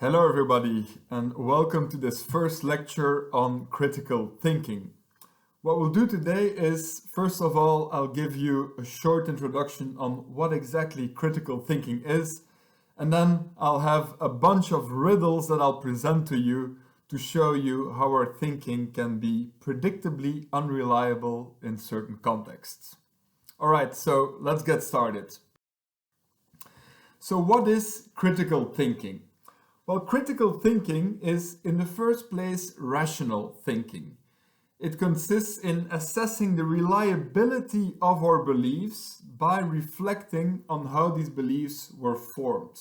Hello everybody and welcome to this first lecture on critical thinking. What we'll do today is, first of all, I'll give you a short introduction on what exactly critical thinking is, and then I'll have a bunch of riddles that I'll present to you to show you how our thinking can be predictably unreliable in certain contexts. Alright, so let's get started. So what is critical thinking? Well, critical thinking is, in the first place, rational thinking. It consists in assessing the reliability of our beliefs by reflecting on how these beliefs were formed.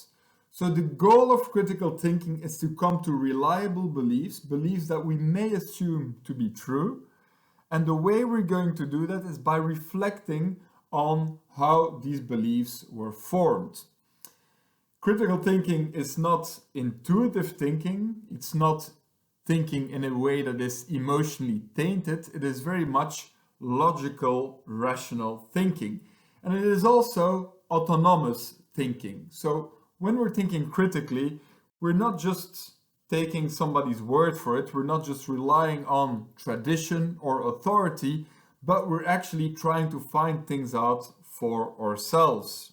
So the goal of critical thinking is to come to reliable beliefs, beliefs that we may assume to be true. And the way we're going to do that is by reflecting on how these beliefs were formed. Critical thinking is not intuitive thinking. It's not thinking in a way that is emotionally tainted. It is very much logical, rational thinking. And it is also autonomous thinking. So when we're thinking critically, we're not just taking somebody's word for it. We're not just relying on tradition or authority, but we're actually trying to find things out for ourselves.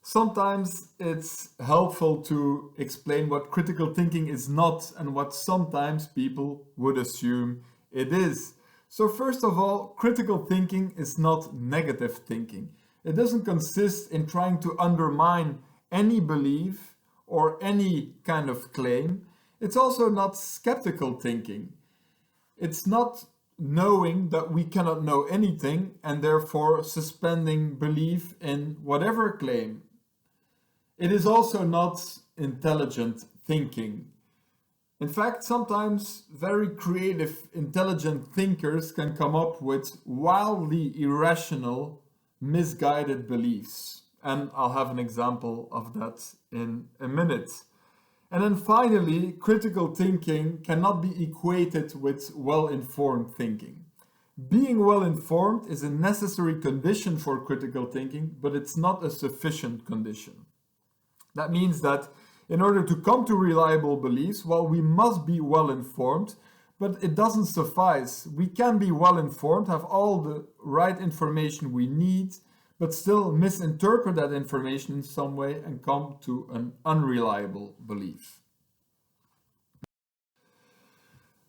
Sometimes it's helpful to explain what critical thinking is not and what sometimes people would assume it is. So first of all, critical thinking is not negative thinking. It doesn't consist in trying to undermine any belief or any kind of claim. It's also not skeptical thinking. It's not knowing that we cannot know anything and therefore suspending belief in whatever claim. It is also not intelligent thinking. In fact, sometimes very creative, intelligent thinkers can come up with wildly irrational, misguided beliefs. And I'll have an example of that in a minute. And then finally, critical thinking cannot be equated with well-informed thinking. Being well-informed is a necessary condition for critical thinking, but it's not a sufficient condition. That means that in order to come to reliable beliefs, well, we must be well informed, but it doesn't suffice. We can be well informed, have all the right information we need, but still misinterpret that information in some way and come to an unreliable belief.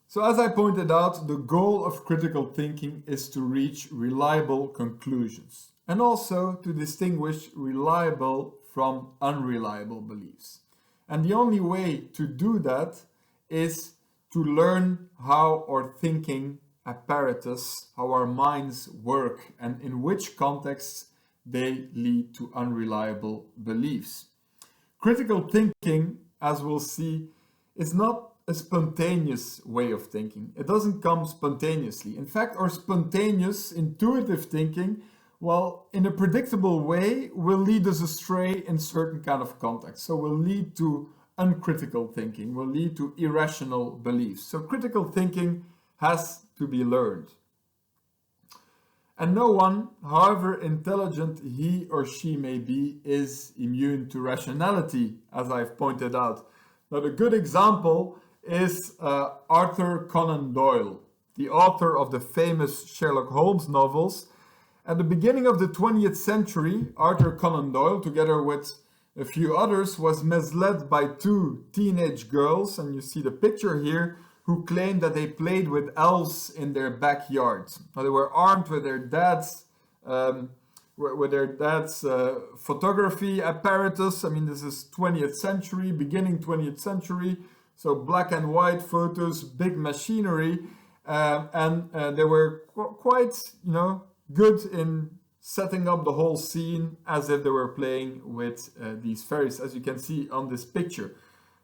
So as I pointed out, the goal of critical thinking is to reach reliable conclusions and also to distinguish reliable from unreliable beliefs. And the only way to do that is to learn how our thinking apparatus, how our minds work, and in which contexts they lead to unreliable beliefs. Critical thinking, as we'll see, is not a spontaneous way of thinking. It doesn't come spontaneously. In fact, our spontaneous, intuitive thinking, well, in a predictable way, will lead us astray in certain kind of contexts. So will lead to uncritical thinking, will lead to irrational beliefs. So critical thinking has to be learned. And no one, however intelligent he or she may be, is immune to rationality, as I've pointed out. Now, a good example is Arthur Conan Doyle, the author of the famous Sherlock Holmes novels. At the beginning of the 20th century, Arthur Conan Doyle, together with a few others, was misled by two teenage girls, and you see the picture here, who claimed that they played with elves in their backyard. Now, they were armed with their dad's photography apparatus. I mean, this is 20th century, beginning 20th century, so black and white photos, big machinery, and they were quite, good in setting up the whole scene as if they were playing with these fairies, as you can see on this picture.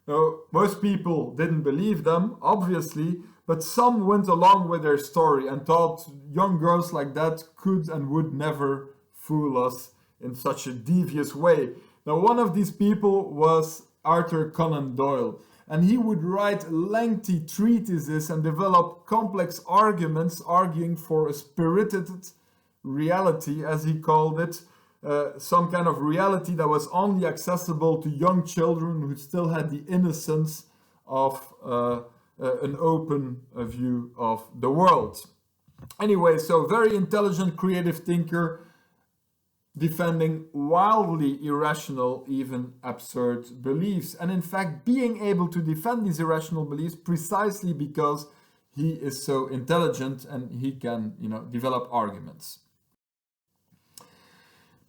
Now, most people didn't believe them, obviously, but some went along with their story and thought young girls like that could and would never fool us in such a devious way. Now, one of these people was Arthur Conan Doyle, and he would write lengthy treatises and develop complex arguments arguing for a spirited reality, as he called it, some kind of reality that was only accessible to young children who still had the innocence of an open view of the world. Anyway, so very intelligent, creative thinker, defending wildly irrational, even absurd beliefs. And in fact, being able to defend these irrational beliefs precisely because he is so intelligent and he can, develop arguments.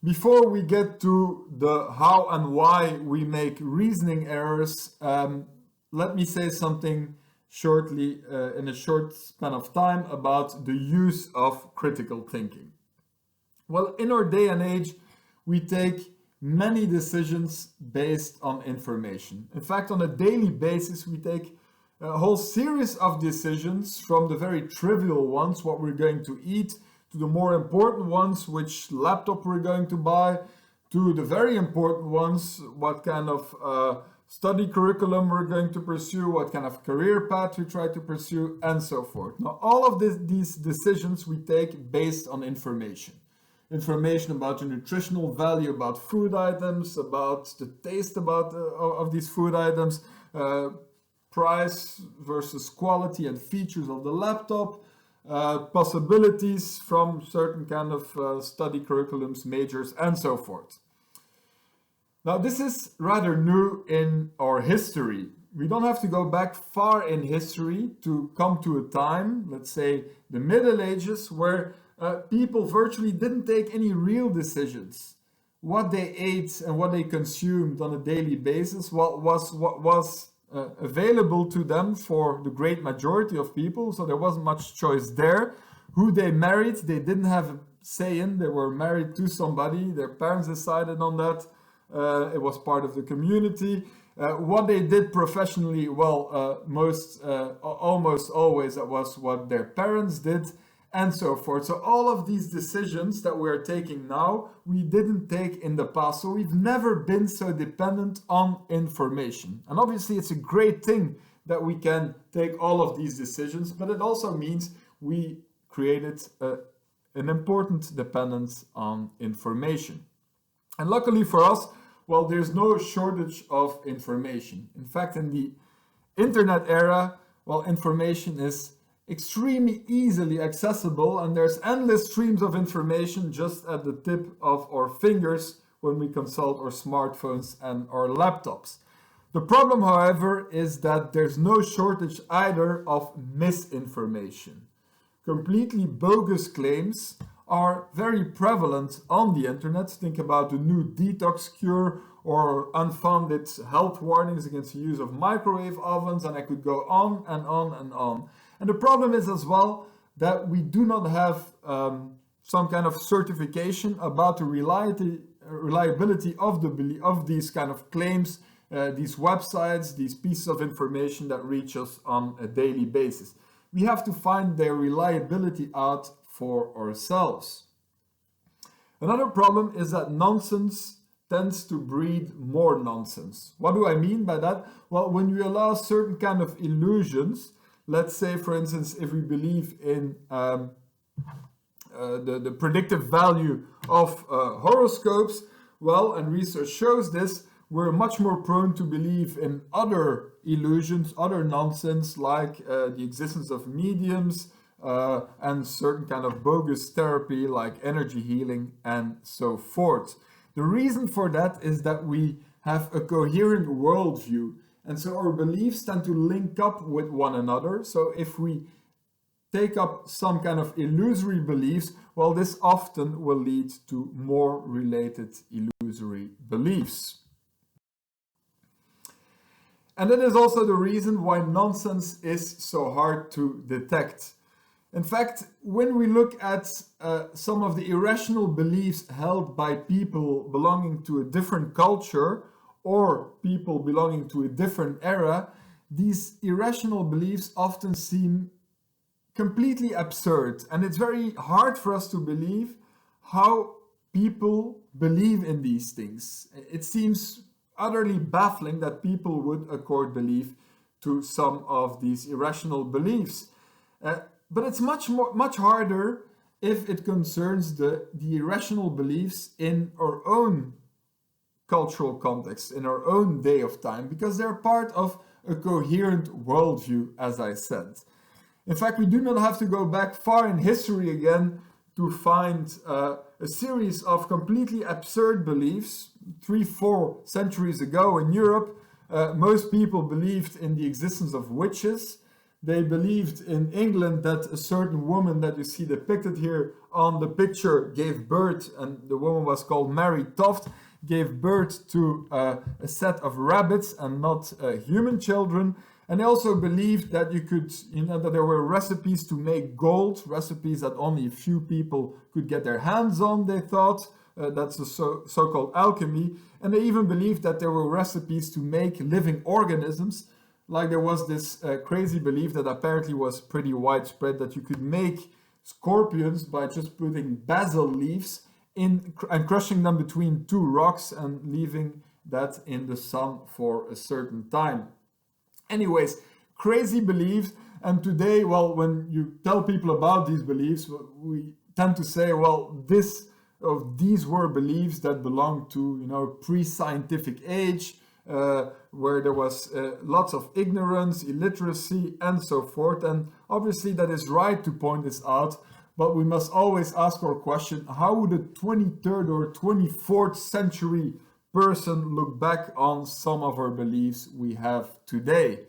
Before we get to the how and why we make reasoning errors, let me say something shortly, in a short span of time, about the use of critical thinking. Well, in our day and age, we take many decisions based on information. In fact, on a daily basis, we take a whole series of decisions, from the very trivial ones, what we're going to eat, to the more important ones, which laptop we're going to buy, to the very important ones, what kind of study curriculum we're going to pursue, what kind of career path we try to pursue, and so forth. Now, all of these decisions we take based on information. Information about the nutritional value, about food items, about the taste of these food items, price versus quality and features of the laptop, possibilities from certain kind of study curriculums, majors, and so forth. Now, this is rather new in our history. We don't have to go back far in history to come to a time, let's say the Middle Ages, where people virtually didn't take any real decisions. What they ate and what they consumed on a daily basis what was available to them for the great majority of people, so there wasn't much choice there. Who they married, they didn't have a say in. They were married to somebody. Their parents decided on that. It was part of the community. What they did professionally, well, almost always that was what their parents did, and so forth. So all of these decisions that we are taking now, we didn't take in the past. So we've never been so dependent on information. And obviously it's a great thing that we can take all of these decisions, but it also means we created an important dependence on information. And luckily for us, well, there's no shortage of information. In fact, in the internet era, well, information is extremely easily accessible, and there's endless streams of information just at the tip of our fingers when we consult our smartphones and our laptops. The problem, however, is that there's no shortage either of misinformation. Completely bogus claims are very prevalent on the internet. Think about the new detox cure or unfounded health warnings against the use of microwave ovens, and I could go on and on and on. And the problem is as well that we do not have some kind of certification about the reliability of these kind of claims, these websites, these pieces of information that reach us on a daily basis. We have to find their reliability out for ourselves. Another problem is that nonsense tends to breed more nonsense. What do I mean by that? Well, when we allow certain kind of illusions, let's say, for instance, if we believe in the predictive value of horoscopes, well, and research shows this, we're much more prone to believe in other illusions, other nonsense, like the existence of mediums and certain kind of bogus therapy like energy healing and so forth. The reason for that is that we have a coherent worldview, and so our beliefs tend to link up with one another. So if we take up some kind of illusory beliefs, well, this often will lead to more related illusory beliefs. And that is also the reason why nonsense is so hard to detect. In fact, when we look at some of the irrational beliefs held by people belonging to a different culture or people belonging to a different era, these irrational beliefs often seem completely absurd. And it's very hard for us to believe how people believe in these things. It seems utterly baffling that people would accord belief to some of these irrational beliefs. But it's much harder if it concerns the irrational beliefs in our own cultural context, in our own day of time, because they're part of a coherent worldview, as I said. In fact, we do not have to go back far in history again to find a series of completely absurd beliefs. 3-4 centuries ago in Europe, most people believed in the existence of witches. They believed in England that a certain woman that you see depicted here on the picture gave birth, and the woman was called Mary Toft, gave birth to a set of rabbits and not human children. And they also believed that you could, that there were recipes to make gold, recipes that only a few people could get their hands on, they thought. That's the so-called alchemy. And they even believed that there were recipes to make living organisms. Like there was this crazy belief that apparently was pretty widespread that you could make scorpions by just putting basil leaves in and crushing them between two rocks and leaving that in the sun for a certain time. Anyways, crazy beliefs. And today, well, when you tell people about these beliefs, we tend to say, well, these were beliefs that belonged to, pre-scientific age, where there was lots of ignorance, illiteracy, and so forth. And obviously that is right to point this out, but we must always ask our question, how would a 23rd or 24th century person look back on some of our beliefs we have today?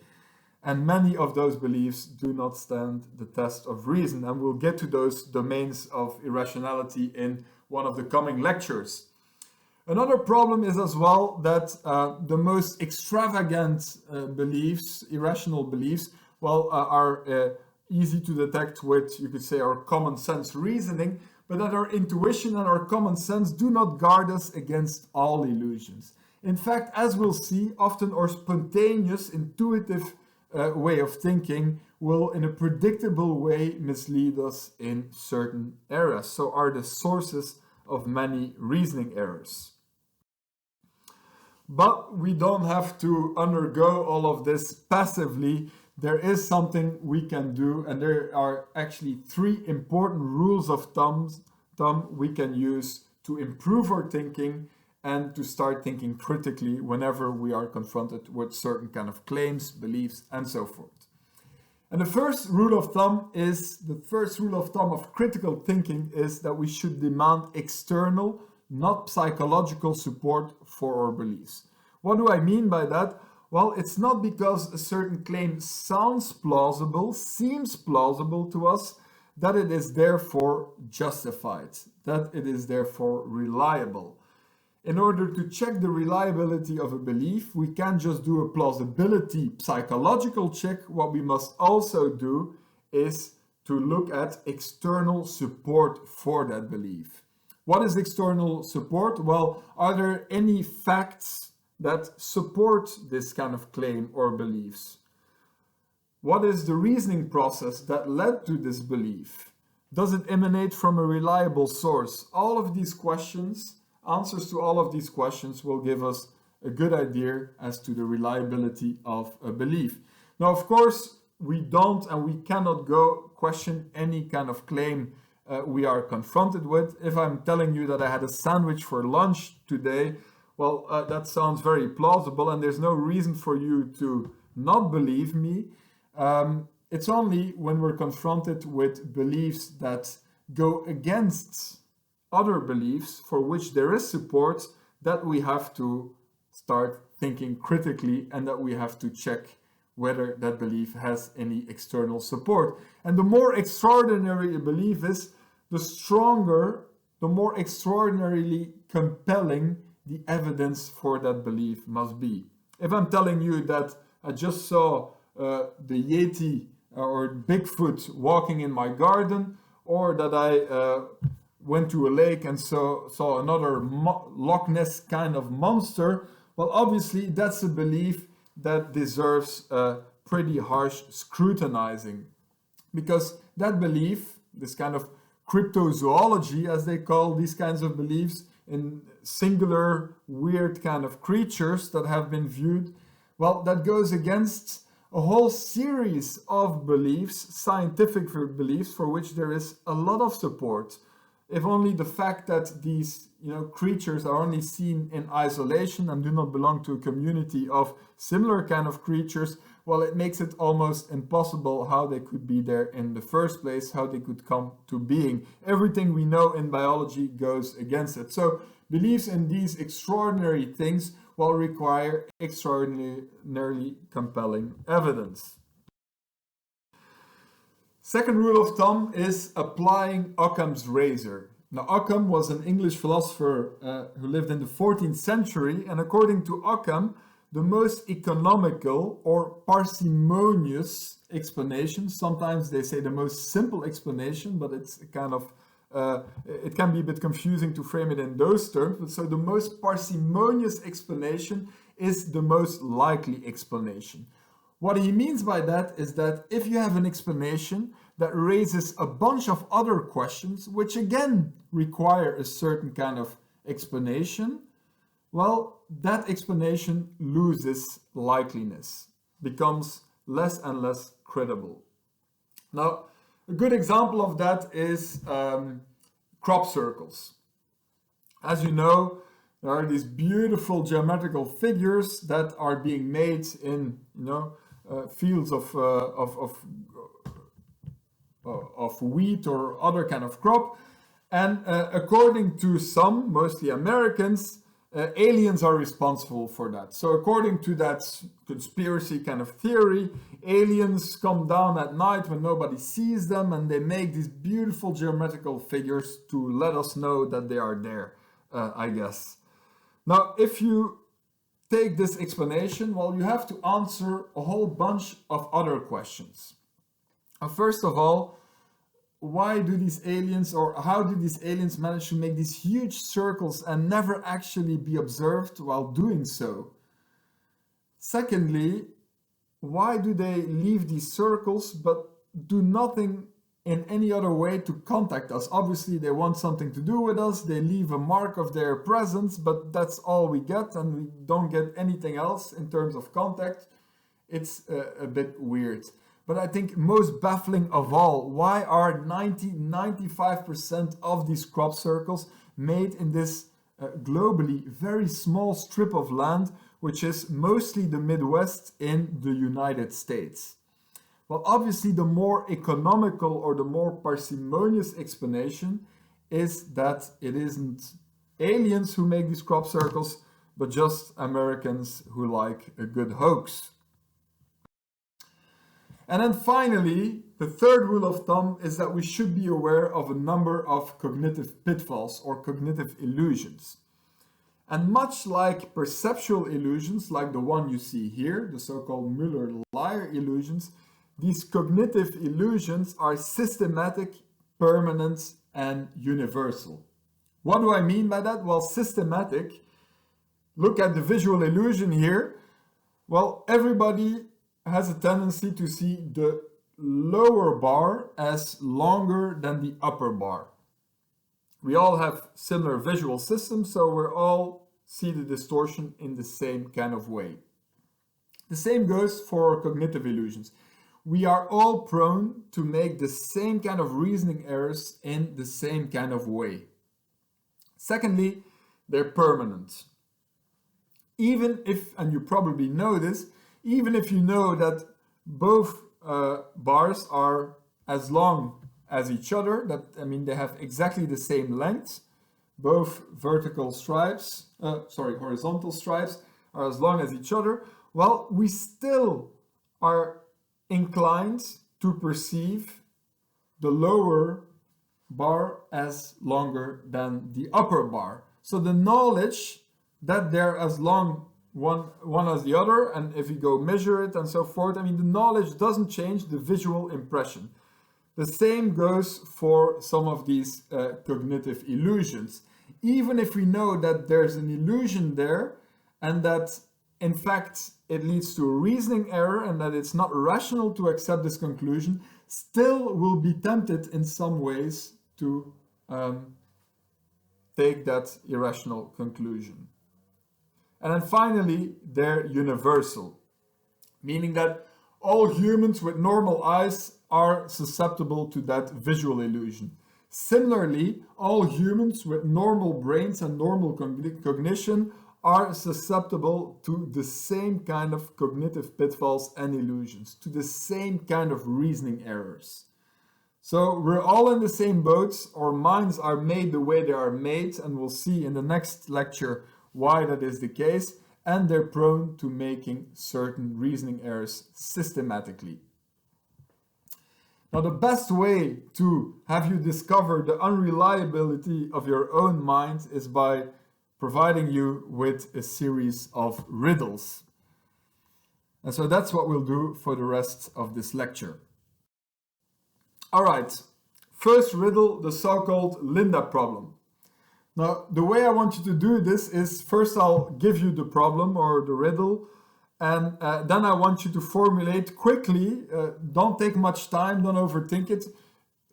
And many of those beliefs do not stand the test of reason. And we'll get to those domains of irrationality in one of the coming lectures. Another problem is as well that the most extravagant beliefs, irrational beliefs, are easy to detect with, you could say, our common sense reasoning, but that our intuition and our common sense do not guard us against all illusions. In fact, as we'll see, often our spontaneous, intuitive way of thinking will, in a predictable way, mislead us in certain areas. So are the sources of many reasoning errors. But we don't have to undergo all of this passively. There is something we can do, and there are actually 3 important rules of thumb we can use to improve our thinking and to start thinking critically whenever we are confronted with certain kind of claims, beliefs, and so forth. And the first rule of thumb of critical thinking is that we should demand external, not psychological support for our beliefs. What do I mean by that? Well, it's not because a certain claim sounds plausible, seems plausible to us, that it is therefore justified, that it is therefore reliable. In order to check the reliability of a belief, we can't just do a plausibility psychological check. What we must also do is to look at external support for that belief. What is external support? Well, are there any facts that support this kind of claim or beliefs? What is the reasoning process that led to this belief? Does it emanate from a reliable source? All of these questions, answers to all of these questions will give us a good idea as to the reliability of a belief. Now, of course, we don't and we cannot go question any kind of claim we are confronted with. If I'm telling you that I had a sandwich for lunch today, well, that sounds very plausible and there's no reason for you to not believe me. It's only when we're confronted with beliefs that go against other beliefs for which there is support that we have to start thinking critically and that we have to check whether that belief has any external support. And the more extraordinary a belief is, the stronger, the more extraordinarily compelling the evidence for that belief must be. If I'm telling you that I just saw the Yeti or Bigfoot walking in my garden, or that I went to a lake and saw another Loch Ness kind of monster, well, obviously that's a belief that deserves pretty harsh scrutinizing. Because that belief, this kind of cryptozoology, as they call these kinds of beliefs, in singular, weird kind of creatures that have been viewed, well, that goes against a whole series of beliefs, scientific beliefs, for which there is a lot of support. If only the fact that these creatures are only seen in isolation and do not belong to a community of similar kind of creatures, well, it makes it almost impossible how they could be there in the first place, how they could come to being. Everything we know in biology goes against it. So beliefs in these extraordinary things will require extraordinarily compelling evidence. Second rule of thumb is applying Occam's razor. Now, Occam was an English philosopher who lived in the 14th century, and according to Occam, the most economical or parsimonious explanation, sometimes they say the most simple explanation, but it's kind of it can be a bit confusing to frame it in those terms, but so the most parsimonious explanation is the most likely explanation. What he means by that is that if you have an explanation that raises a bunch of other questions, which again require a certain kind of explanation, well, that explanation loses likeliness, becomes less and less credible. Now, a good example of that is crop circles. As you know, there are these beautiful geometrical figures that are being made in fields of wheat or other kind of crop, and according to some, mostly Americans, aliens are responsible for that. So according to that conspiracy kind of theory, aliens come down at night when nobody sees them and they make these beautiful geometrical figures to let us know that they are there, I guess. Now, if you take this explanation, well, you have to answer a whole bunch of other questions. First of all, why do these aliens, or how do these aliens manage to make these huge circles and never actually be observed while doing so? Secondly, why do they leave these circles but do nothing in any other way to contact us? Obviously, they want something to do with us. They leave a mark of their presence, but that's all we get, and we don't get anything else in terms of contact. It's a bit weird. But I think most baffling of all, why are 95% of these crop circles made in this globally very small strip of land, which is mostly the Midwest in the United States? Well, obviously, the more economical or the more parsimonious explanation is that it isn't aliens who make these crop circles, but just Americans who like a good hoax. And then finally, the third rule of thumb is that we should be aware of a number of cognitive pitfalls or cognitive illusions. And much like perceptual illusions, like the one you see here, the so-called Müller-Lyer illusions, these cognitive illusions are systematic, permanent, and universal. What do I mean by that? Well, systematic, look at the visual illusion here. Well, everybody has a tendency to see the lower bar as longer than the upper bar. We all have similar visual systems, so we all see the distortion in the same kind of way. The same goes for cognitive illusions. We are all prone to make the same kind of reasoning errors in the same kind of way. Secondly, they're permanent. Even if, and you probably know this, even if you know that both bars are as long as each other, they have exactly the same length, both horizontal stripes are as long as each other, well, we still are inclined to perceive the lower bar as longer than the upper bar. So the knowledge that they're as long one as the other, and if you go measure it and so forth, the knowledge doesn't change the visual impression. The same goes for some of these cognitive illusions. Even if we know that there's an illusion there and that in fact it leads to a reasoning error and that it's not rational to accept this conclusion, still we'll be tempted in some ways to take that irrational conclusion. And then finally, they're universal, meaning that All humans with normal eyes are susceptible to that visual illusion. Similarly, all humans with normal brains and normal cognition are susceptible to the same kind of cognitive pitfalls and illusions, to the same kind of reasoning errors. So we're all in the same boat. Our minds are made the way they are made, and we'll see in the next lecture why that is the case, and they're prone to making certain reasoning errors systematically. Now, the best way to have you discover the unreliability of your own mind is by providing you with a series of riddles. And so that's what we'll do for the rest of this lecture. All right, first riddle, the so-called Linda problem. Now, the way I want you to do this is first I'll give you the problem or the riddle, and then I want you to formulate quickly. Don't take much time, don't overthink it.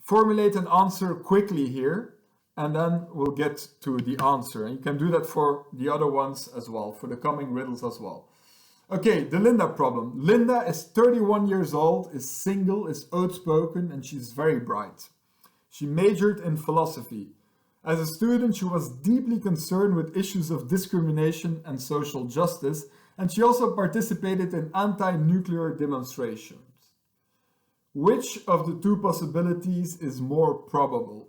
Formulate an answer quickly here, and then we'll get to the answer. And you can do that for the other ones as well, for the coming riddles as well. Okay, the Linda problem. Linda is 31 years old, is single, is outspoken, and she's very bright. She majored in philosophy. As a student, she was deeply concerned with issues of discrimination and social justice, and she also participated in anti-nuclear demonstrations. Which of the two possibilities is more probable?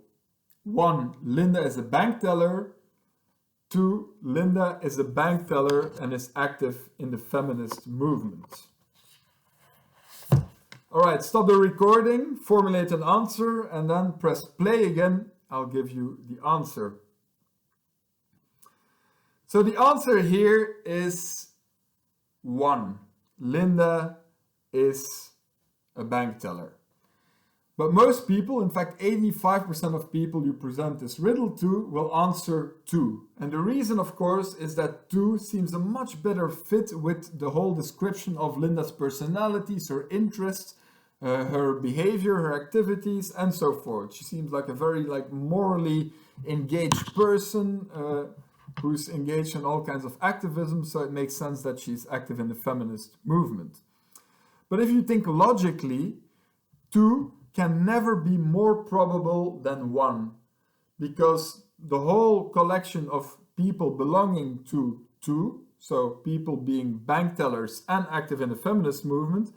1. Linda is a bank teller. 2. Linda is a bank teller and is active in the feminist movement. All right, stop the recording, formulate an answer, and then press play again. I'll give you the answer. So the answer here is 1. Linda is a bank teller. But most people, in fact 85% of people you present this riddle to, will answer 2. And the reason, of course, is that 2 seems a much better fit with the whole description of Linda's personalities, her interests, her behavior, her activities, and so forth. She seems like a very morally engaged person who's engaged in all kinds of activism, so it makes sense that she's active in the feminist movement. But if you think logically, 2 can never be more probable than 1, because the whole collection of people belonging to 2, so people being bank tellers and active in the feminist movement,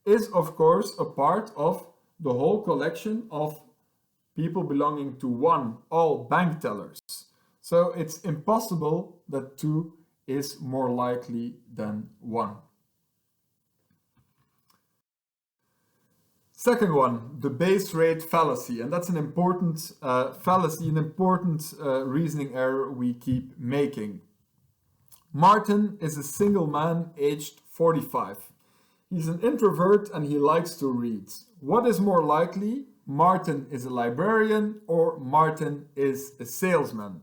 is of course a part of the whole collection of people belonging to 1, all bank tellers. So it's impossible that 2 is more likely than 1. Second one, the base rate fallacy, and that's an important fallacy, an important reasoning error we keep making. Martin is a single man aged 45. He's an introvert and he likes to read. What is more likely? Martin is a librarian or Martin is a salesman?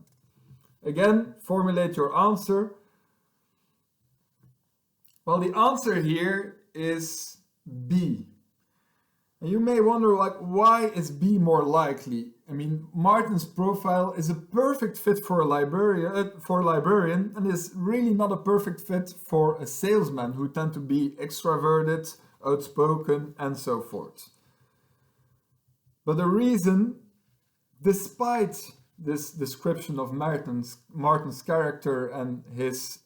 Again, formulate your answer. Well, the answer here is B. And you may wonder, why is B more likely? I mean, Martin's profile is a perfect fit for a librarian, and is really not a perfect fit for a salesman who tend to be extroverted, outspoken, and so forth. But the reason, despite this description of Martin's character and his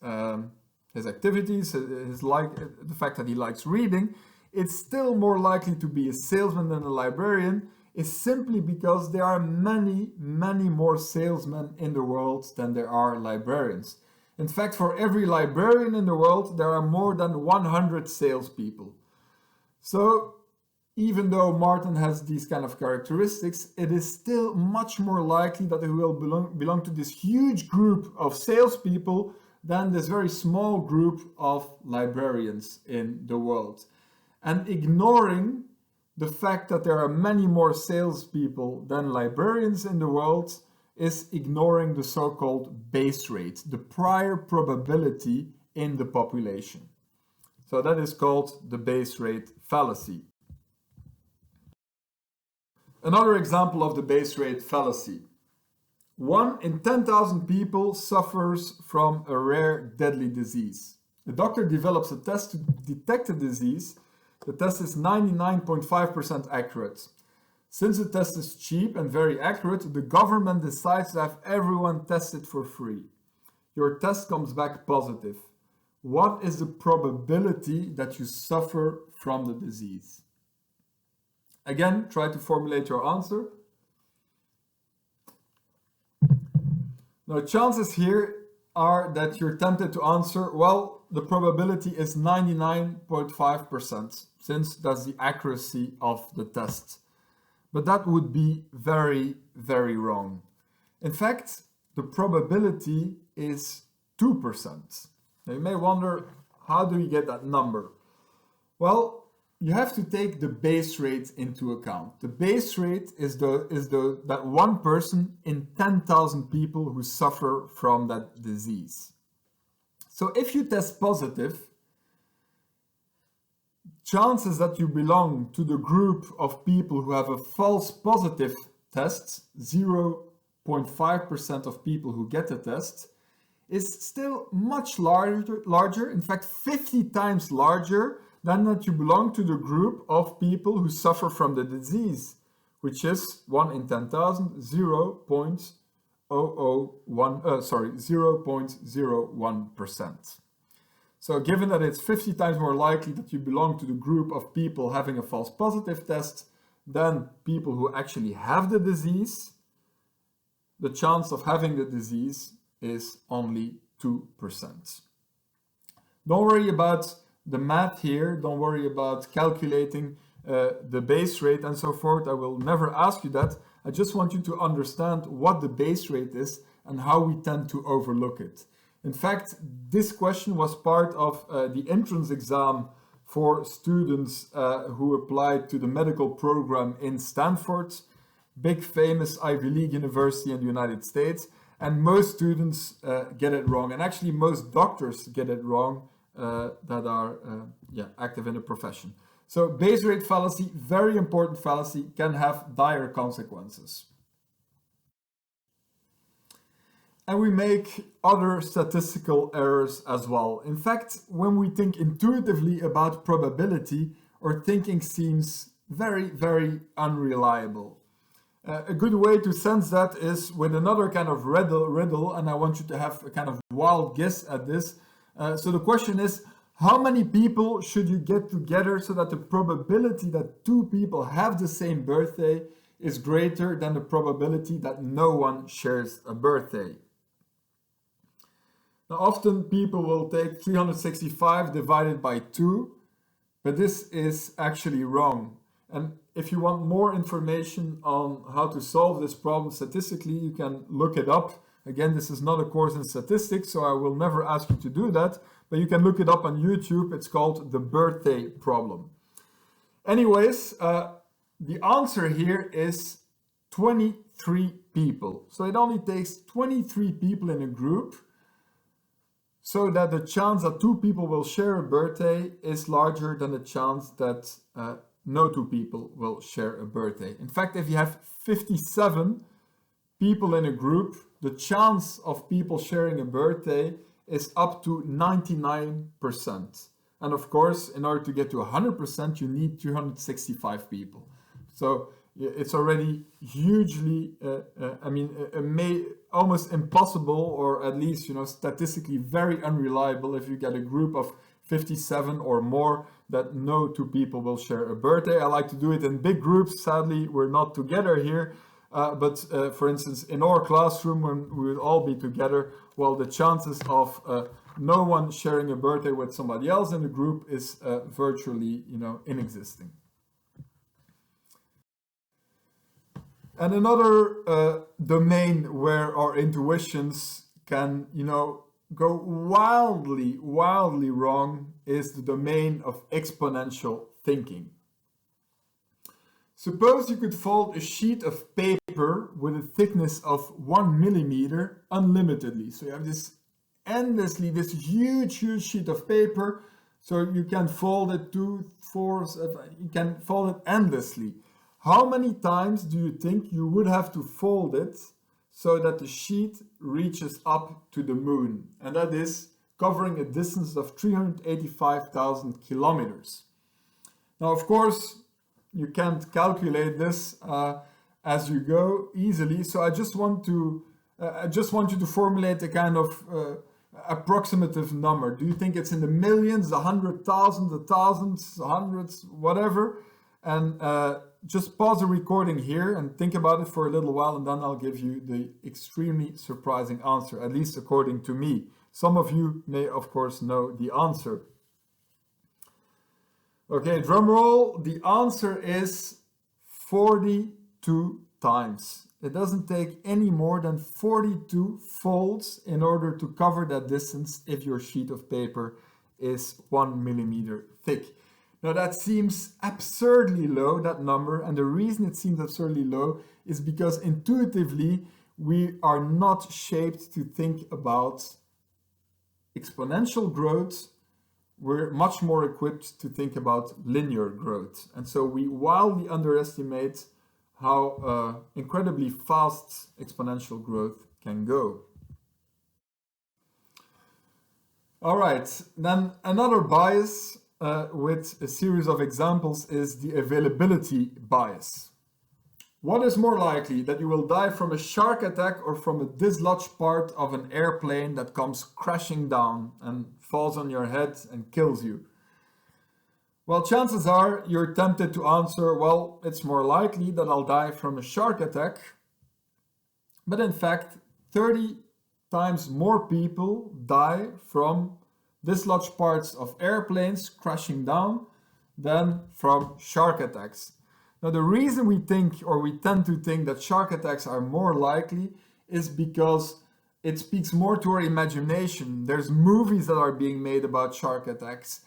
activities, the fact that he likes reading, it's still more likely to be a salesman than a librarian, is simply because there are many, many more salesmen in the world than there are librarians. In fact, for every librarian in the world, there are more than 100 salespeople. So, even though Martin has these kind of characteristics, it is still much more likely that he will belong to this huge group of salespeople than this very small group of librarians in the world. And ignoring the fact that there are many more salespeople than librarians in the world is ignoring the so-called base rate, the prior probability in the population. So that is called the base rate fallacy. Another example of the base rate fallacy. 1 in 10,000 people suffers from a rare deadly disease. The doctor develops a test to detect the disease, The test is 99.5% accurate. Since the test is cheap and very accurate, the government decides to have everyone tested for free. Your test comes back positive. What is the probability that you suffer from the disease? Again, try to formulate your answer. Now, chances here are that you're tempted to answer, well, the probability is 99.5%, since that's the accuracy of the test. But that would be very, very wrong. In fact, the probability is 2%. Now you may wonder, how do we get that number? Well, you have to take the base rate into account. The base rate is that one person in 10,000 people who suffer from that disease. So if you test positive, chances that you belong to the group of people who have a false positive test, 0.5% of people who get the test, is still much larger, in fact 50 times larger than that you belong to the group of people who suffer from the disease, which is 1 in 10,000, 0.01%. So given that it's 50 times more likely that you belong to the group of people having a false positive test than people who actually have the disease, the chance of having the disease is only 2%. Don't worry about the math here. Don't worry about calculating the base rate and so forth. I will never ask you that. I just want you to understand what the base rate is and how we tend to overlook it. In fact, this question was part of the entrance exam for students who applied to the medical program in Stanford, big famous Ivy League university in the United States. And most students get it wrong. And actually most doctors get it wrong that are active in the profession. So base rate fallacy, very important fallacy, can have dire consequences. And we make other statistical errors as well. In fact, when we think intuitively about probability, our thinking seems very, very unreliable. A good way to sense that is with another kind of riddle, and I want you to have a kind of wild guess at this. So the question is, how many people should you get together so that the probability that two people have the same birthday is greater than the probability that no one shares a birthday? Now, often people will take 365 divided by 2, but this is actually wrong. And if you want more information on how to solve this problem statistically, you can look it up. Again, this is not a course in statistics, so I will never ask you to do that, but you can look it up on YouTube. It's called the birthday problem. Anyways, the answer here is 23 people. So it only takes 23 people in a group so that the chance that two people will share a birthday is larger than the chance that no two people will share a birthday. In fact, if you have 57 people in a group, the chance of people sharing a birthday is up to 99%. And of course, in order to get to 100%, you need 365 people. So it's already hugely, almost impossible, or at least, statistically very unreliable if you get a group of 57 or more that no two people will share a birthday. I like to do it in big groups. Sadly, we're not together here. But for instance, in our classroom, when we would all be together, well, the chances of no one sharing a birthday with somebody else in the group is virtually, inexisting. And another domain where our intuitions can, go wildly wrong is the domain of exponential thinking. Suppose you could fold a sheet of paper with a thickness of 1 millimeter unlimitedly. So you have this huge sheet of paper. So you can fold it you can fold it endlessly. How many times do you think you would have to fold it so that the sheet reaches up to the moon? And that is covering a distance of 385,000 kilometers. Now, of course, you can't calculate this as you go easily. So I just want you to formulate a kind of approximative number. Do you think it's in the millions, 100,000, the thousands, hundreds, whatever? And just pause the recording here and think about it for a little while, and then I'll give you the extremely surprising answer, at least according to me. Some of you may, of course, know the answer. Okay, drum roll. The answer is 42 times. It doesn't take any more than 42 folds in order to cover that distance if your sheet of paper is 1 millimeter thick. Now that seems absurdly low, that number, and the reason it seems absurdly low is because intuitively we are not shaped to think about exponential growth. We're much more equipped to think about linear growth. And so we wildly underestimate how incredibly fast exponential growth can go. All right, then another bias with a series of examples is the availability bias. What is more likely, that you will die from a shark attack or from a dislodged part of an airplane that comes crashing down and falls on your head and kills you? Well, chances are you're tempted to answer, well, it's more likely that I'll die from a shark attack. But in fact, 30 times more people die from dislodged parts of airplanes crashing down than from shark attacks. Now, the reason we think, or we tend to think, that shark attacks are more likely is because it speaks more to our imagination. There's movies that are being made about shark attacks.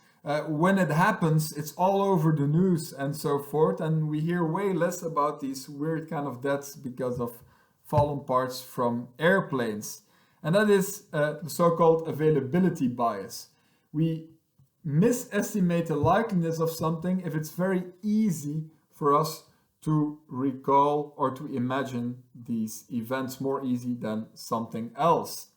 When it happens, it's all over the news and so forth, and we hear way less about these weird kind of deaths because of fallen parts from airplanes. And that is the so-called availability bias. We misestimate the likeliness of something if it's very easy for us to recall or to imagine these events, more easy than something else.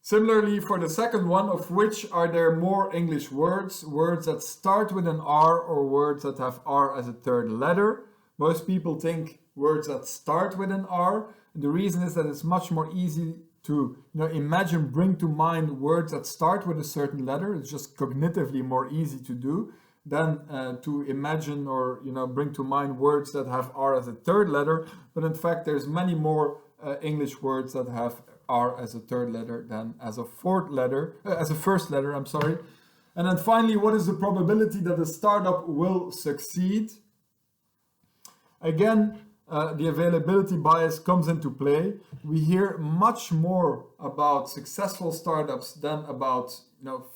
Similarly, for the second one, of which are there more English words, words that start with an R or words that have R as a third letter? Most people think words that start with an R. And the reason is that it's much more easy to imagine, bring to mind words that start with a certain letter. It's just cognitively more easy to do than to imagine or bring to mind words that have R as a third letter. But in fact, there's many more English words that have R as a third letter than as a first letter. And then finally, what is the probability that a startup will succeed? Again, the availability bias comes into play. We hear much more about successful startups than about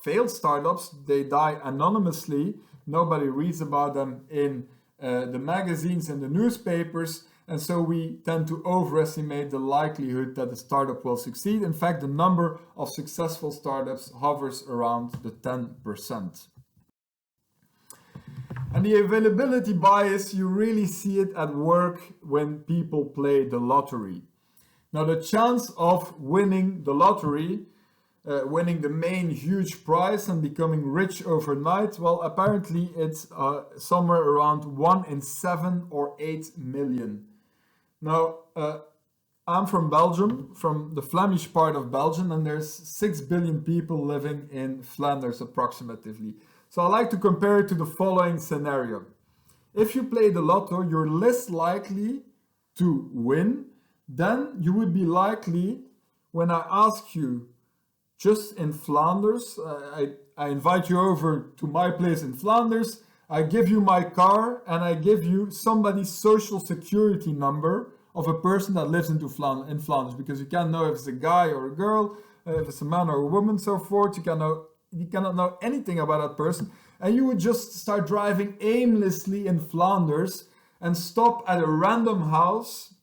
failed startups. They die anonymously. Nobody reads about them in the magazines and the newspapers. And so we tend to overestimate the likelihood that a startup will succeed. In fact, the number of successful startups hovers around the 10%. And the availability bias, you really see it at work when people play the lottery. Now, the chance of winning the lottery, winning the main huge prize and becoming rich overnight, well, apparently it's somewhere around 1 in 7 or 8 million. Now, I'm from Belgium, from the Flemish part of Belgium, and there's 6 billion people living in Flanders approximately. So I like to compare it to the following scenario. If you play the lotto, you're less likely to win than you would be likely when I ask you, just in Flanders, I invite you over to my place in Flanders, I give you my car and I give you somebody's social security number of a person that lives in Flanders, because you can't know if it's a guy or a girl, if it's a man or a woman, so forth. You cannot know anything about that person. And you would just start driving aimlessly in Flanders and stop at a random house.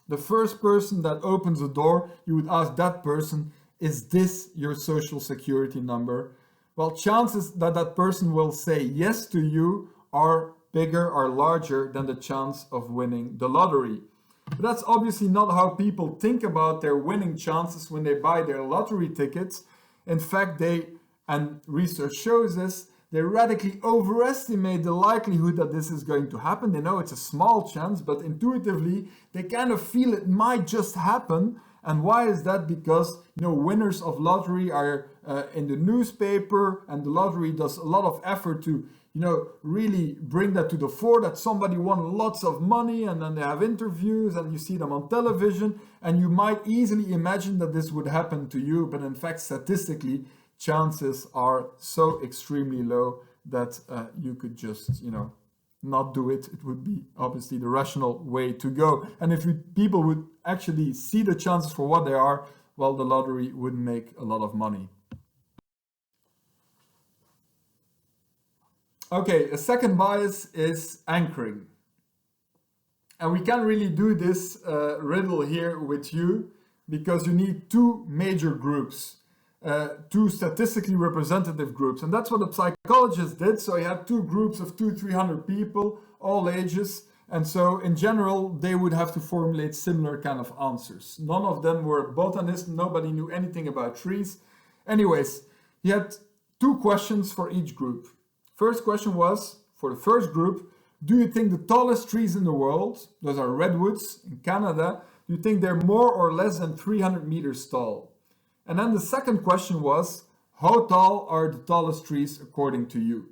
The first person that opens the door, you would ask that person, is this your social security number? Well, chances that that person will say yes to you are bigger or larger than the chance of winning the lottery. But that's obviously not how people think about their winning chances when they buy their lottery tickets. In fact, and research shows this, they radically overestimate the likelihood that this is going to happen. They know it's a small chance, but intuitively, they kind of feel it might just happen. And why is that? Because, winners of lottery are in the newspaper, and the lottery does a lot of effort to, really bring that to the fore, that somebody won lots of money, and then they have interviews and you see them on television, and you might easily imagine that this would happen to you, but in fact, statistically, chances are so extremely low that you could just, not do it. It would be obviously the rational way to go. And if people would actually see the chances for what they are, well, the lottery would make a lot of money. Okay, a second bias is anchoring. And we can't really do this riddle here with you because you need two major groups, two statistically representative groups. And that's what the psychologist did. So he had two groups of 200-300 people, all ages. And so in general, they would have to formulate similar kind of answers. None of them were botanists. Nobody knew anything about trees. Anyways, he had two questions for each group. First question was, for the first group, do you think the tallest trees in the world, those are redwoods in Canada, do you think they're more or less than 300 meters tall? And then the second question was, how tall are the tallest trees according to you?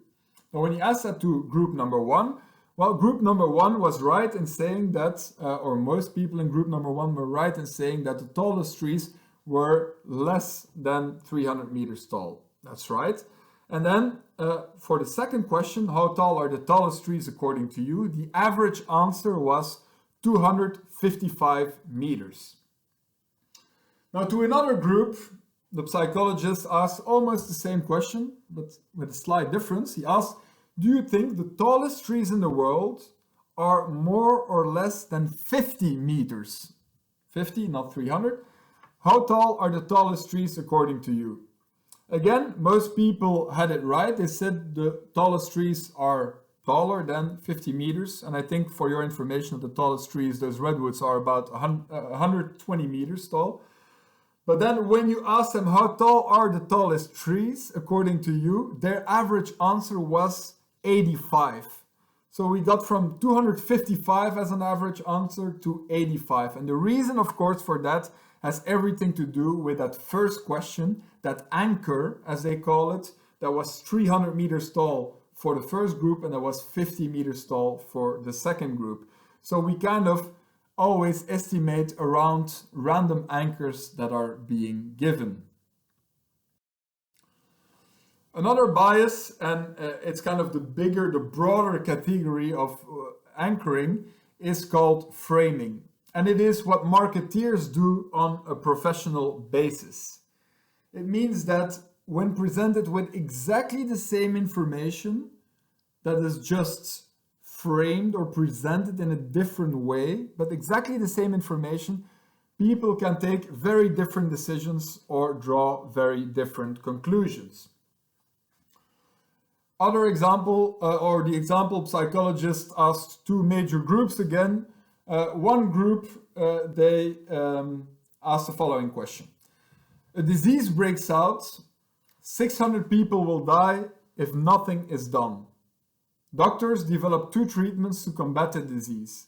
Now, when he asked that to group number one, well, group number one was right in saying that, or most people in group number one were right in saying that the tallest trees were less than 300 meters tall. That's right. And then for the second question, how tall are the tallest trees according to you? The average answer was 255 meters. Now to another group, the psychologist asked almost the same question, but with a slight difference. He asked, do you think the tallest trees in the world are more or less than 50 meters? 50, not 300. How tall are the tallest trees according to you? Again, most people had it right. They said the tallest trees are taller than 50 meters. And I think for your information, the tallest trees, those redwoods, are about 120 meters tall. But then when you ask them how tall are the tallest trees, according to you, their average answer was 85. So we got from 255 as an average answer to 85. And the reason, of course, for that has everything to do with that first question, that anchor, as they call it, that was 300 meters tall for the first group and that was 50 meters tall for the second group. So we kind of always estimate around random anchors that are being given. Another bias, and it's kind of the broader category of anchoring, is called framing. And it is what marketeers do on a professional basis. It means that when presented with exactly the same information that is just framed or presented in a different way, but exactly the same information, people can take very different decisions or draw very different conclusions. Other example, or the example psychologist asked two major groups again. One group, they asked the following question. A disease breaks out, 600 people will die if nothing is done. Doctors develop two treatments to combat the disease.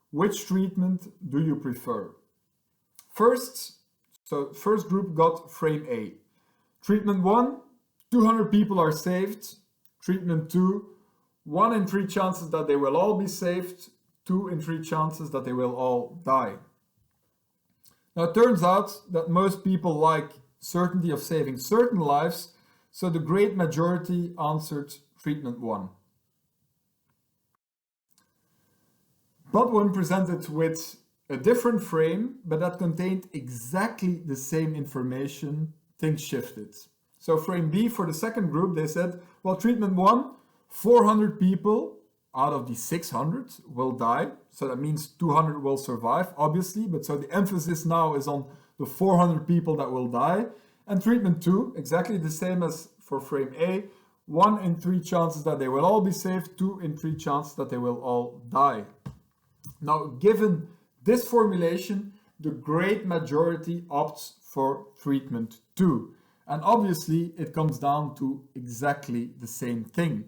Which treatment do you prefer? First group got frame A. Treatment 1, 200 people are saved. Treatment 2, 1 in 3 chances that they will all be saved, 2 in 3 chances that they will all die. Now it turns out that most people like certainty of saving certain lives, so the great majority answered treatment 1. But when presented with a different frame, but that contained exactly the same information, things shifted. So frame B for the second group, they said, well, treatment 1, 400 people out of the 600 will die. So that means 200 will survive, obviously. But so the emphasis now is on the 400 people that will die. And treatment 2, exactly the same as for frame A, 1 in 3 chances that they will all be saved, 2 in 3 chances that they will all die. Now, given this formulation, the great majority opts for treatment 2. And obviously, it comes down to exactly the same thing.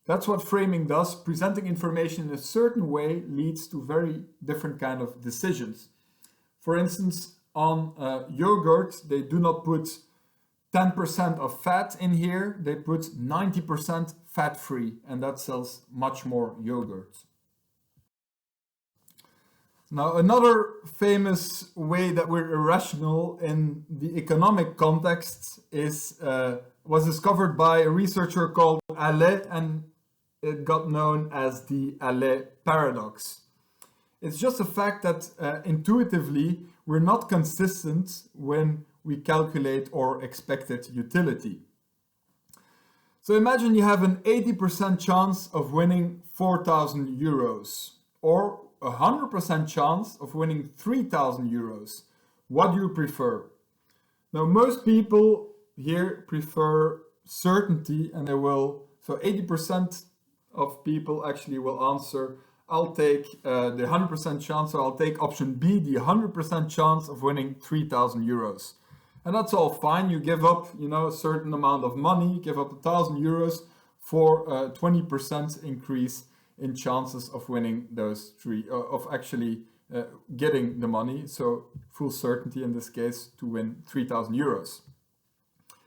That's what framing does. Presenting information in a certain way leads to very different kind of decisions. For instance, on yogurt, they do not put 10% of fat in here, they put 90% fat-free, and that sells much more yogurt. Now, another famous way that we're irrational in the economic context was discovered by a researcher called Allais, and it got known as the Allais paradox. It's just a fact that intuitively we're not consistent when we calculate our expected utility. So imagine you have an 80% chance of winning 4,000 euros or a 100% chance of winning 3,000 euros. What do you prefer? Now, most people here prefer certainty, and so 80% of people actually will answer, I'll take the 100% chance, so I'll take option B, the 100% chance of winning 3,000 euros. And that's all fine. You give up, a certain amount of money, give up 1,000 euros for a 20% increase in chances of winning those of actually getting the money. So full certainty in this case to win 3,000 euros.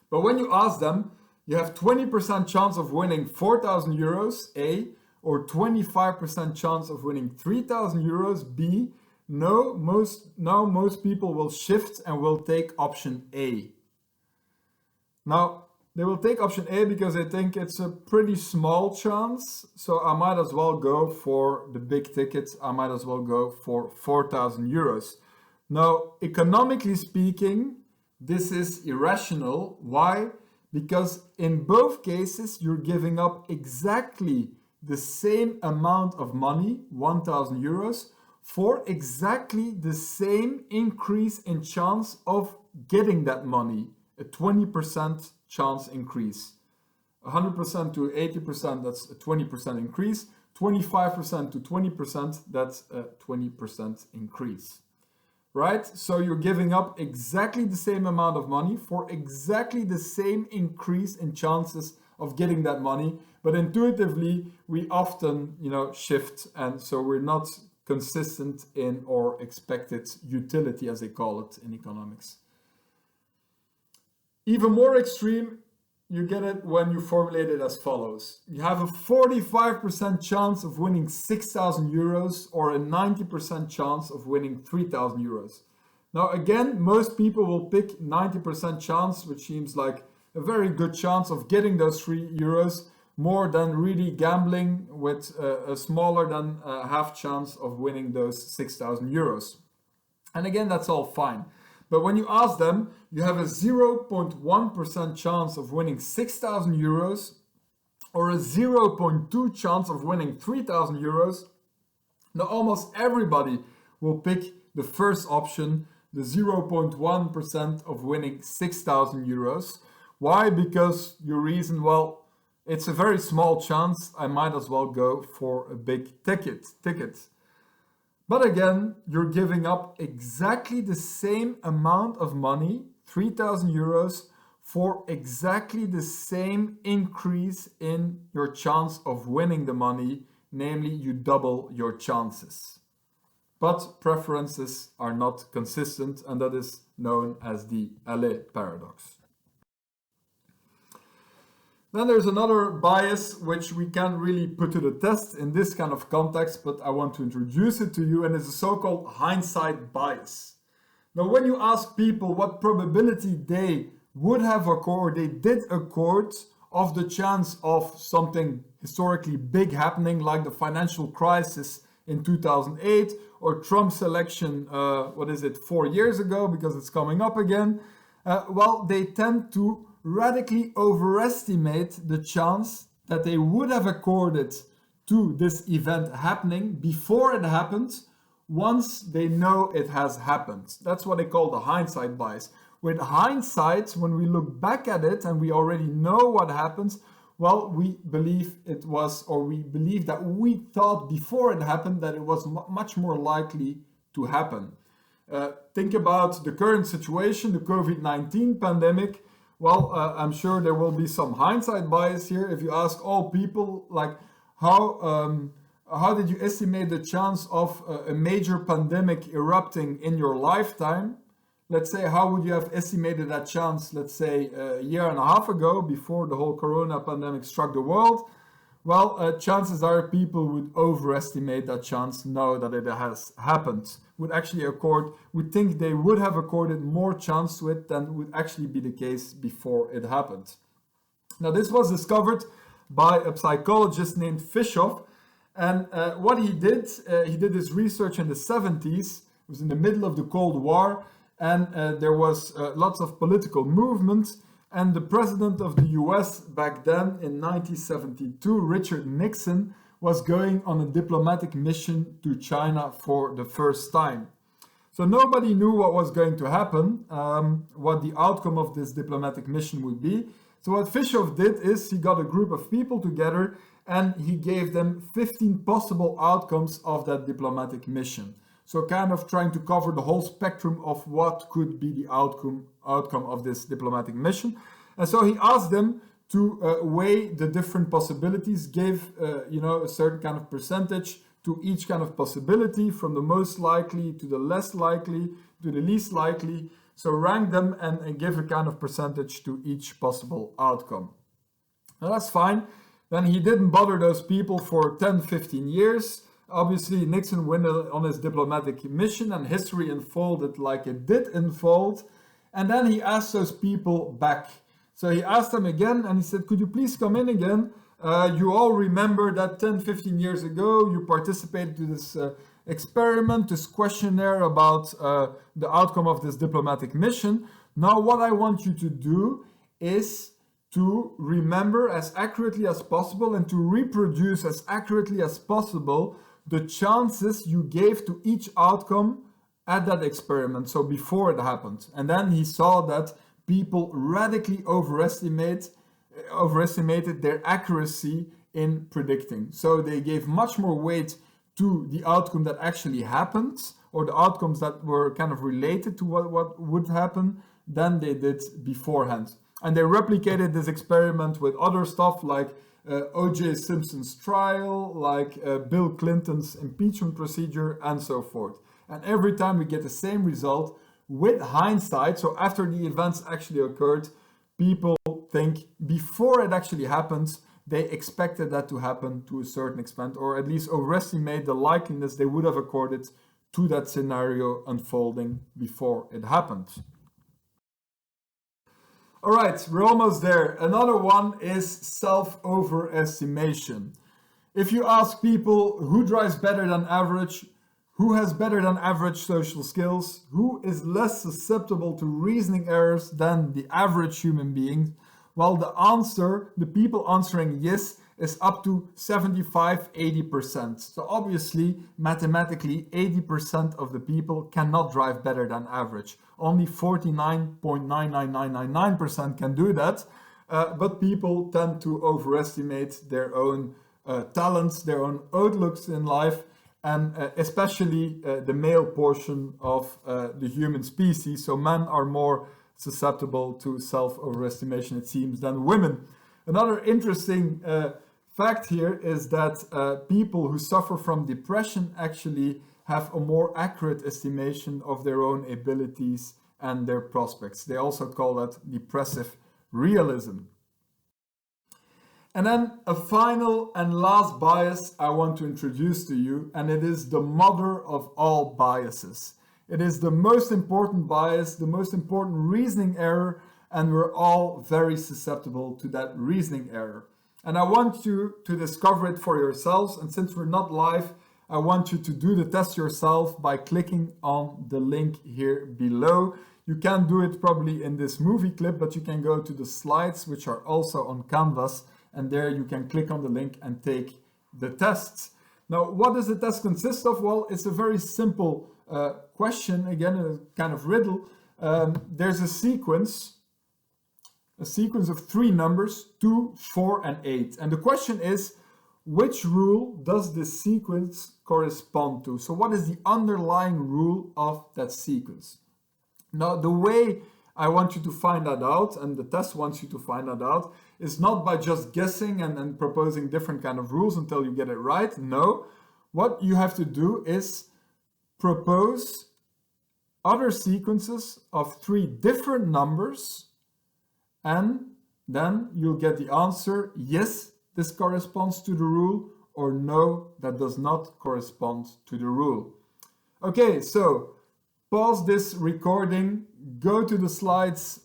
But when you ask them, you have 20% chance of winning 4,000 euros, A, or 25% chance of winning 3,000 euros, B, now most people will shift and will take option A. Now, they will take option A because they think it's a pretty small chance, so I might as well go for the big ticket. I might as well go for 4,000 euros. Now, economically speaking, this is irrational. Why? Because in both cases, you're giving up exactly the same amount of money, 1,000 euros, for exactly the same increase in chance of getting that money, a 20% chance increase. 100% to 80%, that's a 20% increase. 25% to 20%, that's a 20% increase. Right? So you're giving up exactly the same amount of money for exactly the same increase in chances of getting that money. But intuitively, we often, shift, and so we're not consistent in our expected utility, as they call it in economics. Even more extreme, you get it when you formulate it as follows. You have a 45% chance of winning 6,000 euros or a 90% chance of winning 3,000 euros. Now again, most people will pick 90% chance, which seems like a very good chance of getting those 3 euros, more than really gambling with a smaller than half chance of winning those 6,000 euros. And again, that's all fine. But when you ask them, you have a 0.1% chance of winning 6,000 euros or a 0.2 chance of winning 3,000 euros. Now, almost everybody will pick the first option, the 0.1% of winning 6,000 euros. Why? Because you reason, well, it's a very small chance. I might as well go for a big ticket. But again, you're giving up exactly the same amount of money, 3,000 euros, for exactly the same increase in your chance of winning the money, namely you double your chances. But preferences are not consistent, and that is known as the Allais paradox. Then there's another bias which we can't really put to the test in this kind of context, but I want to introduce it to you, and it's the so-called hindsight bias. Now, when you ask people what probability they would have occurred, they did accord of the chance of something historically big happening, like the financial crisis in 2008 or Trump's election, 4 years ago, because it's coming up again, well, they tend to radically overestimate the chance that they would have accorded to this event happening before it happened, once they know it has happened. That's what they call the hindsight bias. With hindsight, when we look back at it and we already know what happens, well, we believe it was, or we believe that we thought before it happened that it was much more likely to happen. Think about the current situation, the COVID-19 pandemic. Well, I'm sure there will be some hindsight bias here. If you ask all people, like, how did you estimate the chance of a major pandemic erupting in your lifetime? Let's say, how would you have estimated that chance, let's say, a year and a half ago, before the whole corona pandemic struck the world? Well, chances are people would overestimate that chance, know that it has happened, would think they would have accorded more chance to it than would actually be the case before it happened. Now, this was discovered by a psychologist named Fishoff, and what he did his research in the 70s. It was in the middle of the Cold War, and there was lots of political movement. And the president of the US back then in 1972, Richard Nixon, was going on a diplomatic mission to China for the first time. So nobody knew what was going to happen, what the outcome of this diplomatic mission would be. So what Fishoff did is he got a group of people together and he gave them 15 possible outcomes of that diplomatic mission. So kind of trying to cover the whole spectrum of what could be the outcome of this diplomatic mission. And so he asked them to weigh the different possibilities, gave a certain kind of percentage to each kind of possibility, from the most likely to the less likely to the least likely. So rank them and give a kind of percentage to each possible outcome. Now that's fine. Then he didn't bother those people for 10, 15 years. Obviously, Nixon went on his diplomatic mission and history unfolded like it did unfold. And then he asked those people back. So he asked them again and he said, could you please come in again? You all remember that 10, 15 years ago, you participated in this experiment, this questionnaire about the outcome of this diplomatic mission. Now, what I want you to do is to remember as accurately as possible and to reproduce as accurately as possible the chances you gave to each outcome at that experiment, so before it happened. And then he saw that people radically overestimated their accuracy in predicting. So they gave much more weight to the outcome that actually happened, or the outcomes that were kind of related to what would happen, than they did beforehand. And they replicated this experiment with other stuff like O.J. Simpson's trial, like Bill Clinton's impeachment procedure, and so forth. And every time we get the same result with hindsight, so after the events actually occurred, people think before it actually happens, they expected that to happen to a certain extent, or at least overestimate the likeliness they would have accorded to that scenario unfolding before it happened. All right, we're almost there. Another one is self-overestimation. If you ask people who drives better than average, who has better than average social skills, who is less susceptible to reasoning errors than the average human being, well, the people answering yes is up to 75-80%. So obviously, mathematically, 80% of the people cannot drive better than average. Only 49.99999% can do that, but people tend to overestimate their own talents, their own outlooks in life, and especially the male portion of the human species. So men are more susceptible to self-overestimation, it seems, than women. Another interesting fact here is that people who suffer from depression actually have a more accurate estimation of their own abilities and their prospects. They also call that depressive realism. And then a final and last bias I want to introduce to you, and it is the mother of all biases. It is the most important bias, the most important reasoning error, and we're all very susceptible to that reasoning error. And I want you to discover it for yourselves, and since we're not live, I want you to do the test yourself by clicking on the link here below. You can do it probably in this movie clip, but you can go to the slides, which are also on Canvas, and there you can click on the link and take the test. Now, what does the test consist of? Well, it's a very simple question, again, a kind of riddle. There's a sequence of 3 numbers, 2, 4, and 8. And the question is, which rule does this sequence correspond to? So what is the underlying rule of that sequence? Now, the way I want you to find that out, and the test wants you to find that out, is not by just guessing and proposing different kind of rules until you get it right. No, what you have to do is propose other sequences of 3 different numbers, and then you'll get the answer, yes, this corresponds to the rule, or no, that does not correspond to the rule. Okay, so pause this recording, go to the slides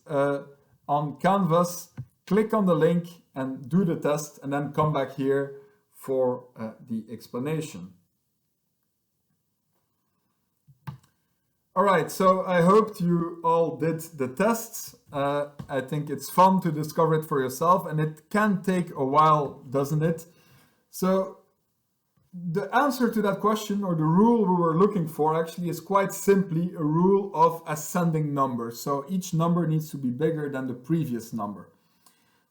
on Canvas, click on the link and do the test, and then come back here for the explanation. All right, so I hoped you all did the tests. I think it's fun to discover it for yourself, and it can take a while, doesn't it? So the answer to that question, or the rule we were looking for, actually is quite simply a rule of ascending numbers. So each number needs to be bigger than the previous number.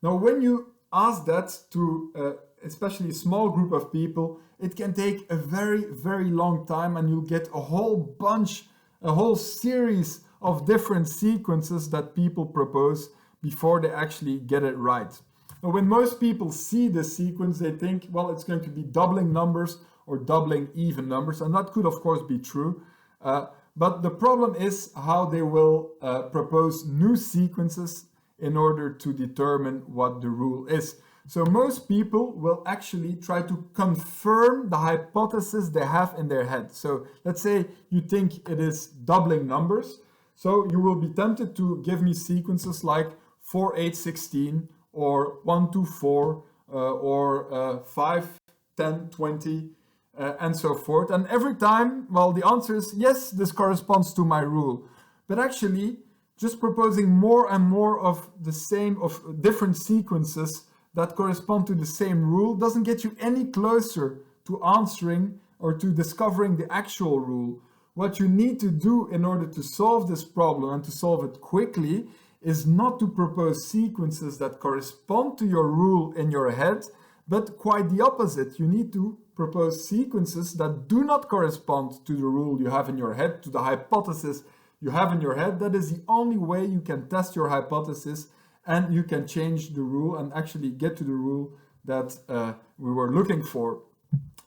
Now, when you ask that to especially a small group of people, it can take a very, very long time, and you'll get a whole series of different sequences that people propose before they actually get it right. Now, when most people see this sequence, they think, well, it's going to be doubling numbers or doubling even numbers, and that could, of course, be true. But the problem is how they will propose new sequences in order to determine what the rule is. So most people will actually try to confirm the hypothesis they have in their head. So let's say you think it is doubling numbers. So you will be tempted to give me sequences like 4, 8, 16, or 1, 2, 4, or 5, 10, 20, and so forth. And every time, well, the answer is yes, this corresponds to my rule. But actually, just proposing more and more of the same, of different sequences that correspond to the same rule doesn't get you any closer to answering or to discovering the actual rule. What you need to do in order to solve this problem and to solve it quickly is not to propose sequences that correspond to your rule in your head, but quite the opposite. You need to propose sequences that do not correspond to the rule you have in your head, to the hypothesis you have in your head. That is the only way you can test your hypothesis, and you can change the rule and actually get to the rule that we were looking for.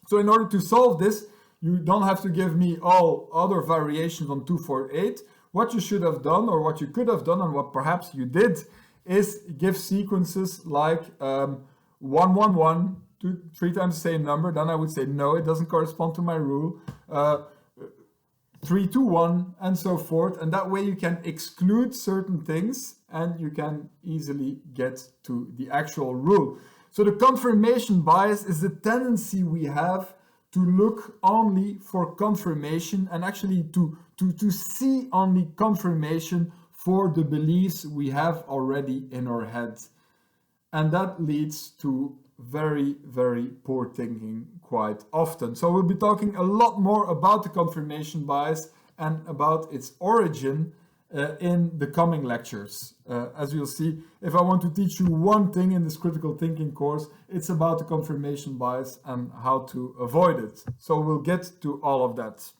So in order to solve this, you don't have to give me all other variations on 2, 4, 8. What you should have done, or what you could have done, and what perhaps you did, is give sequences like 1, 1, 1, 2, 3 times the same number. Then I would say, no, it doesn't correspond to my rule. 3, 2, 1, and so forth. And that way you can exclude certain things, and you can easily get to the actual rule. So the confirmation bias is the tendency we have to look only for confirmation, and actually to see only confirmation for the beliefs we have already in our head. And that leads to very, very poor thinking quite often. So we'll be talking a lot more about the confirmation bias and about its origin in the coming lectures. As you'll see, if I want to teach you one thing in this critical thinking course, it's about the confirmation bias and how to avoid it. So we'll get to all of that.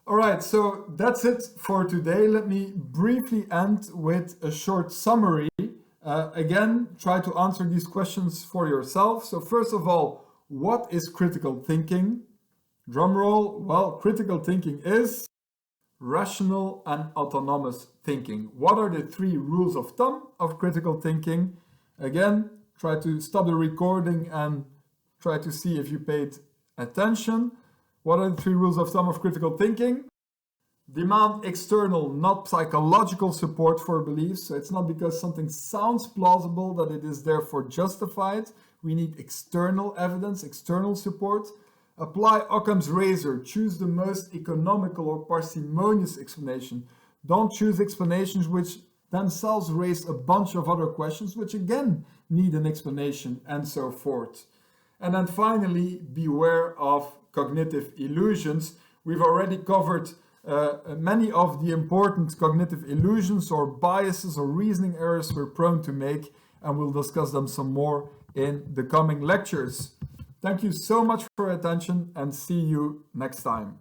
All right, so that's it for today. Let me briefly end with a short summary. Again, try to answer these questions for yourself. So first of all, what is critical thinking? Drum roll. Well, critical thinking is rational and autonomous thinking. What are the 3 rules of thumb of critical thinking? Again, try to stop the recording and try to see if you paid attention. What are the 3 rules of thumb of critical thinking? Demand external, not psychological support for beliefs. So it's not because something sounds plausible that it is therefore justified. We need external evidence, external support. Apply Occam's razor. Choose the most economical or parsimonious explanation. Don't choose explanations which themselves raise a bunch of other questions, which again need an explanation, and so forth. And then finally, beware of cognitive illusions. We've already covered many of the important cognitive illusions or biases or reasoning errors we're prone to make, and we'll discuss them some more in the coming lectures. Thank you so much for your attention, and see you next time.